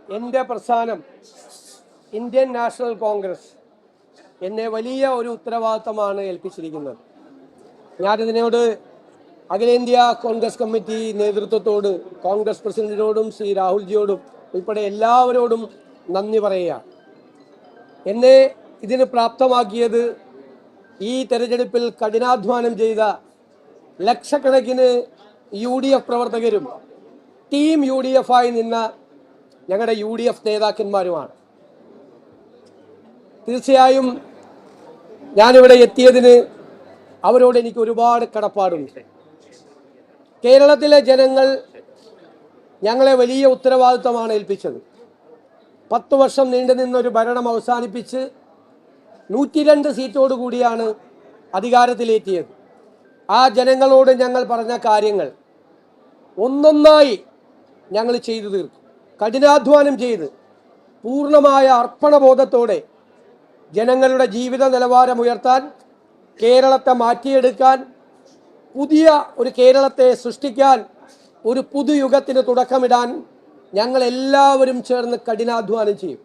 എൻ്റെ പ്രസ്ഥാനം Indian national Congress എന്നെ വലിയ ഒരു ഉത്തരവാദിത്തമാണ് ഏൽപ്പിച്ചിരിക്കുന്നത്. ഞാനിതിനോട് അഖിലേന്ത്യാ കോൺഗ്രസ് കമ്മിറ്റി നേതൃത്വത്തോട്, കോൺഗ്രസ് പ്രസിഡന്റിനോടും ശ്രീ രാഹുൽജിയോടും ഉൾപ്പെടെ എല്ലാവരോടും നന്ദി പറയുക. എന്നെ ഇതിന് പ്രാപ്തമാക്കിയത് ഈ തെരഞ്ഞെടുപ്പിൽ കഠിനാധ്വാനം ചെയ്ത ലക്ഷക്കണക്കിന് UDF പ്രവർത്തകരും ടീം UDF ആയി നിന്ന ഞങ്ങളുടെ UDF നേതാക്കന്മാരുമാണ്. തീർച്ചയായും ഞാനിവിടെ എത്തിയതിന് അവരോട് എനിക്ക് ഒരുപാട് കടപ്പാടുണ്ട്. കേരളത്തിലെ ജനങ്ങൾ ഞങ്ങളെ വലിയ ഉത്തരവാദിത്തമാണ് ഏൽപ്പിച്ചത്. 10 വർഷം നീണ്ടുനിന്നൊരു ഭരണം അവസാനിപ്പിച്ച് 102 സീറ്റോടുകൂടിയാണ് അധികാരത്തിലെത്തിയത്. ആ ജനങ്ങളോട് ഞങ്ങൾ പറഞ്ഞ കാര്യങ്ങൾ ഒന്നൊന്നായി ഞങ്ങൾ ചെയ്തു തീർക്കും. കഠിനാധ്വാനം ചെയ്ത് പൂർണ്ണമായ അർപ്പണബോധത്തോടെ ജനങ്ങളുടെ ജീവിത നിലവാരം ഉയർത്താൻ, കേരളത്തെ മാറ്റിയെടുക്കാൻ, പുതിയ ഒരു കേരളത്തെ സൃഷ്ടിക്കാൻ, ഒരു പുതുയുഗത്തിന് തുടക്കമിടാൻ ഞങ്ങൾ എല്ലാവരും ചേർന്ന് കഠിനാധ്വാനം ചെയ്യും.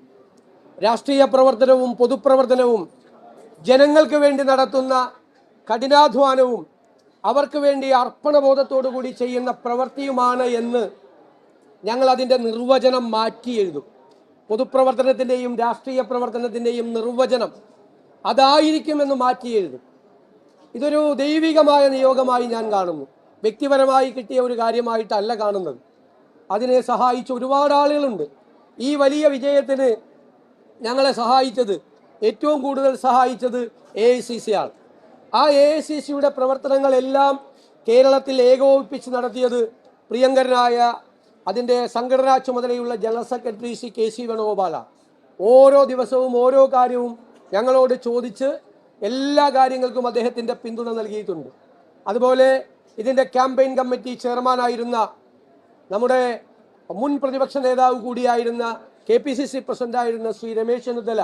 രാഷ്ട്രീയ പ്രവർത്തനവും പൊതുപ്രവർത്തനവും ജനങ്ങൾക്ക് വേണ്ടി നടത്തുന്ന കഠിനാധ്വാനവും അവർക്ക് വേണ്ടി അർപ്പണബോധത്തോടു കൂടി ചെയ്യുന്ന പ്രവൃത്തിയുമാണ് എന്ന് ഞങ്ങൾ അതിൻ്റെ നിർവചനം മാറ്റി എഴുതും. പൊതുപ്രവർത്തനത്തിൻ്റെയും രാഷ്ട്രീയ പ്രവർത്തനത്തിൻ്റെയും നിർവചനം അതായിരിക്കുമെന്ന് മാറ്റി എഴുതും. ഇതൊരു ദൈവികമായ നിയോഗമായി ഞാൻ കാണുന്നു. വ്യക്തിപരമായി കിട്ടിയ ഒരു കാര്യമായിട്ടല്ല കാണുന്നത്. അതിനെ സഹായിച്ച ഒരുപാട് ആളുകളുണ്ട്. ഈ വലിയ വിജയത്തിന് ഞങ്ങളെ സഹായിച്ചത്, ഏറ്റവും കൂടുതൽ സഹായിച്ചത് AICC ആണ്. ആ AICCയുടെ പ്രവർത്തനങ്ങളെല്ലാം കേരളത്തിൽ ഏകോപിപ്പിച്ച് നടത്തിയത് പ്രിയങ്കരനായ അതിൻ്റെ സംഘടനാ ചുമതലയുള്ള ജനറൽ സെക്രട്ടറി ശ്രീ KC വേണുഗോപാലാണ്. ഓരോ ദിവസവും ഓരോ കാര്യവും ഞങ്ങളോട് ചോദിച്ച് എല്ലാ കാര്യങ്ങൾക്കും അദ്ദേഹത്തിൻ്റെ പിന്തുണ നൽകിയിട്ടുണ്ട്. അതുപോലെ ഇതിൻ്റെ ക്യാമ്പയിൻ കമ്മിറ്റി ചെയർമാനായിരുന്ന നമ്മുടെ മുൻ പ്രതിപക്ഷ നേതാവ് കൂടിയായിരുന്ന KPCC പ്രസിഡന്റായിരുന്ന ശ്രീ രമേശ് ചെന്നിത്തല,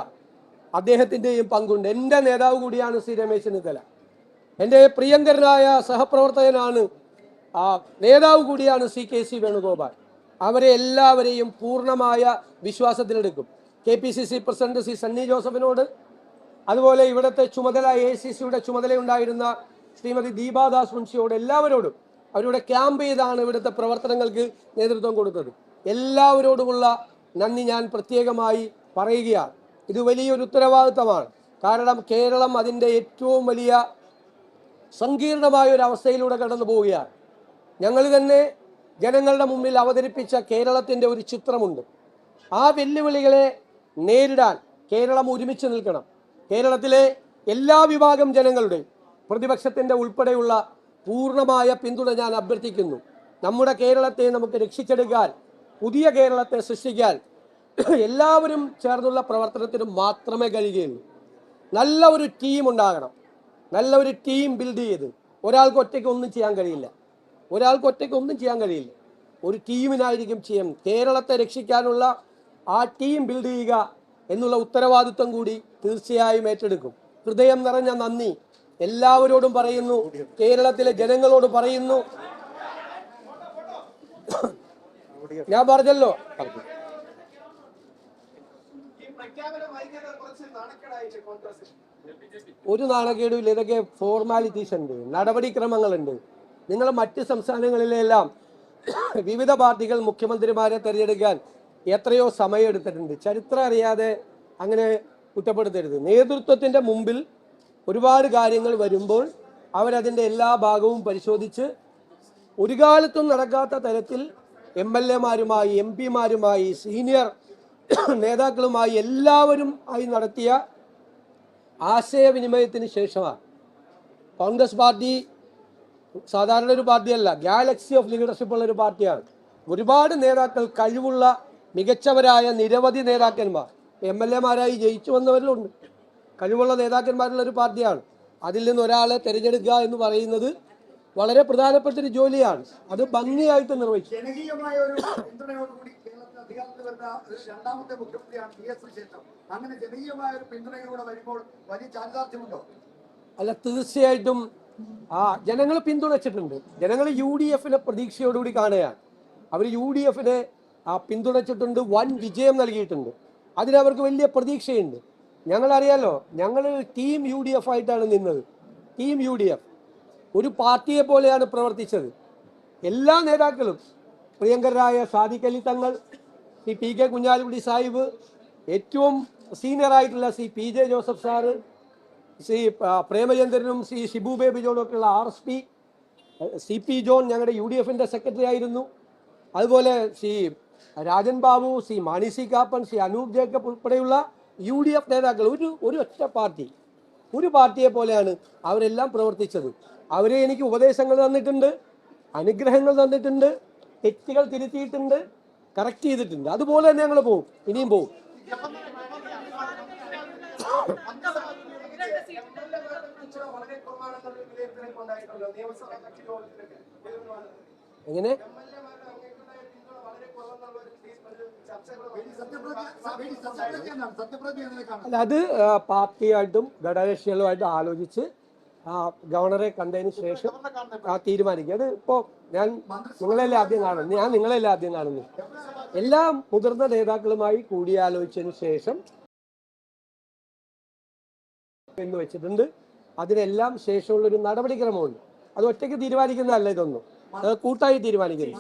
അദ്ദേഹത്തിൻ്റെയും പങ്കുണ്ട്. എൻ്റെ നേതാവ് കൂടിയാണ് ശ്രീ രമേശ് ചെന്നിത്തല. എൻ്റെ പ്രിയങ്കരനായ സഹപ്രവർത്തകനാണ്, നേതാവ് കൂടിയാണ് ശ്രീ KC വേണുഗോപാൽ. അവരെ എല്ലാവരെയും പൂർണ്ണമായ വിശ്വാസത്തിലെടുക്കും. KPCC പ്രസിഡന്റ് ശ്രീ സണ്ണി ജോസഫിനോട്, അതുപോലെ ഇവിടുത്തെ ചുമതല AICCയുടെ ചുമതലയുണ്ടായിരുന്ന ശ്രീമതി ദീപാദാസ് മുൻഷിയോട്, എല്ലാവരോടും അവരുടെ ക്യാമ്പ് ചെയ്താണ് ഇവിടുത്തെ പ്രവർത്തനങ്ങൾക്ക് നേതൃത്വം കൊടുത്തത്. എല്ലാവരോടുമുള്ള നന്ദി ഞാൻ പ്രത്യേകമായി പറയുകയാണ്. ഇത് വലിയൊരു ഉത്തരവാദിത്തമാണ്. കാരണം കേരളം അതിൻ്റെ ഏറ്റവും വലിയ സങ്കീർണമായ ഒരു അവസ്ഥയിലൂടെ കടന്നു പോവുകയാണ്. ഞങ്ങൾ തന്നെ ജനങ്ങളുടെ മുമ്പിൽ അവതരിപ്പിച്ച കേരളത്തിൻ്റെ ഒരു ചിത്രമുണ്ട്. ആ വെല്ലുവിളികളെ നേരിടാൻ കേരളം ഒരുമിച്ച് നിൽക്കണം. കേരളത്തിലെ എല്ലാ വിഭാഗം ജനങ്ങളുടെയും, പ്രതിപക്ഷത്തിൻ്റെ ഉൾപ്പെടെയുള്ള പൂർണ്ണമായ പിന്തുണ ഞാൻ അഭ്യർത്ഥിക്കുന്നു. നമ്മുടെ കേരളത്തെ നമുക്ക് രക്ഷിച്ചെടുക്കാൻ, പുതിയ കേരളത്തെ സൃഷ്ടിക്കാൻ എല്ലാവരും ചേർന്നുള്ള പ്രവർത്തനത്തിന് മാത്രമേ കഴിയുകയുള്ളൂ. നല്ല ഒരു ടീം ഉണ്ടാകണം. നല്ല ഒരു ടീം ബിൽഡ് ചെയ്ത്, ഒരാൾക്ക് ഒറ്റയ്ക്ക് ഒന്നും ചെയ്യാൻ കഴിയില്ല. ഒരു ടീമിനായിരിക്കും ചെയ്യാം. കേരളത്തെ രക്ഷിക്കാനുള്ള ആ ടീം ബിൽഡ് ചെയ്യുക എന്നുള്ള ഉത്തരവാദിത്വം കൂടി തീർച്ചയായും ഏറ്റെടുക്കും. ഹൃദയം നിറഞ്ഞ നന്ദി എല്ലാവരോടും പറയുന്നു. കേരളത്തിലെ ജനങ്ങളോട് പറയുന്നു. ഞാൻ പറഞ്ഞല്ലോ, ഒരു നാണക്കേടുമില്ല. ഇതൊക്കെ ഫോർമാലിറ്റീസ് ഉണ്ട്, നടപടിക്രമങ്ങളുണ്ട്. നിങ്ങൾ മറ്റ് സംസ്ഥാനങ്ങളിലെല്ലാം വിവിധ പാർട്ടികൾ മുഖ്യമന്ത്രിമാരെ തിരഞ്ഞെടുക്കാൻ എത്രയോ സമയം എടുത്തിട്ടുണ്ട്. ചരിത്രം അറിയാതെ അങ്ങനെ കുറ്റപ്പെടുത്തരുത്. നേതൃത്വത്തിൻ്റെ മുമ്പിൽ ഒരുപാട് കാര്യങ്ങൾ വരുമ്പോൾ അവരതിൻ്റെ എല്ലാ ഭാഗവും പരിശോധിച്ച് ഒരു കാലത്തും നടക്കാത്ത തരത്തിൽ MLA-മാരുമായി, MP-മാരുമായി, സീനിയർ നേതാക്കളുമായി എല്ലാവരും ആയി നടത്തിയ ആശയവിനിമയത്തിന് ശേഷമാണ്. കോൺഗ്രസ് പാർട്ടി സാധാരണ ഒരു പാർട്ടിയല്ല, ഗാലക്സി ഓഫ് ലീഡർഷിപ്പ് ഉള്ള ഒരു പാർട്ടിയാണ്. ഒരുപാട് നേതാക്കൾ, കഴിവുള്ള മികച്ചവരായ നിരവധി നേതാക്കന്മാർ MLA-മാരായി ജയിച്ചു വന്നവരിലുണ്ട്. കഴിവുള്ള നേതാക്കന്മാരുള്ള ഒരു പാർട്ടിയാണ്. അതിൽ നിന്ന് ഒരാളെ തിരഞ്ഞെടുക്കുക എന്ന് പറയുന്നത് വളരെ പ്രധാനപ്പെട്ട ഒരു ജോലിയാണ്. അത് ഭംഗിയായിട്ട് നിർവഹിച്ചു. അല്ല, തീർച്ചയായിട്ടും ജനങ്ങൾ പിന്തുണച്ചിട്ടുണ്ട്. ജനങ്ങൾ UDF-നെ പ്രതീക്ഷയോടുകൂടി കാണുകയാണ്. അവർ UDF-നെ പിന്തുണച്ചിട്ടുണ്ട്, വൻ വിജയം നൽകിയിട്ടുണ്ട്. അതിനവർക്ക് വലിയ പ്രതീക്ഷയുണ്ട്. ഞങ്ങളറിയാലോ, ഞങ്ങൾ ടീം UDF ആയിട്ടാണ് നിന്നത്. ടീം UDF ഒരു പാർട്ടിയെ പോലെയാണ് പ്രവർത്തിച്ചത്. എല്ലാ നേതാക്കളും, പ്രിയങ്കരായ സാദിഖ് അലി തങ്ങൾ, ശ്രീ PK കുഞ്ഞാലിക്കുട്ടി സാഹിബ്, ഏറ്റവും സീനിയറായിട്ടുള്ള ശ്രീ PJ ജോസഫ് സാറ്, ശ്രീ പ്രേമചന്ദ്രനും ശ്രീ ഷിബു ബേബി ജോണും ഒക്കെയുള്ള RSP, CP ജോൺ ഞങ്ങളുടെ UDFന്റെ സെക്രട്ടറി ആയിരുന്നു. അതുപോലെ ശ്രീ രാജൻ ബാബു, ശ്രീ മാണി സി കാപ്പൻ, ശ്രീ അനൂപ് ജേക്കബ് ഉൾപ്പെടെയുള്ള UDF നേതാക്കൾ ഒരു ഒറ്റ പാർട്ടി, ഒരു പാർട്ടിയെ പോലെയാണ് അവരെല്ലാം പ്രവർത്തിച്ചത്. അവരെ എനിക്ക് ഉപദേശങ്ങൾ തന്നിട്ടുണ്ട്, അനുഗ്രഹങ്ങൾ തന്നിട്ടുണ്ട്, തെറ്റുകൾ തിരുത്തിയിട്ടുണ്ട്, കറക്റ്റ് ചെയ്തിട്ടുണ്ട്. അതുപോലെ തന്നെ ഞങ്ങൾ പോകും, ഇനിയും പോകും. എങ്ങനെ അല്ല, അത് പാർട്ടിയായിട്ടും ഘടകകക്ഷികളുമായിട്ടും ആലോചിച്ച് ഗവർണറെ കണ്ടതിന് ശേഷം തീരുമാനിക്കും. അത് ഇപ്പോൾ ഞാൻ നിങ്ങളെല്ലാം ആദ്യം കാണുന്നു. എല്ലാ മുതിർന്ന നേതാക്കളുമായി കൂടിയാലോചിച്ചതിന് ശേഷം എന്ന് വെച്ചിട്ടുണ്ട്. അതിനെല്ലാം ശേഷമുള്ളൊരു നടപടിക്രമമുണ്ട്. അത് ഒറ്റയ്ക്ക് തീരുമാനിക്കുന്നതല്ല, ഇതൊന്നും കൂട്ടായി തീരുമാനിക്കുന്നു.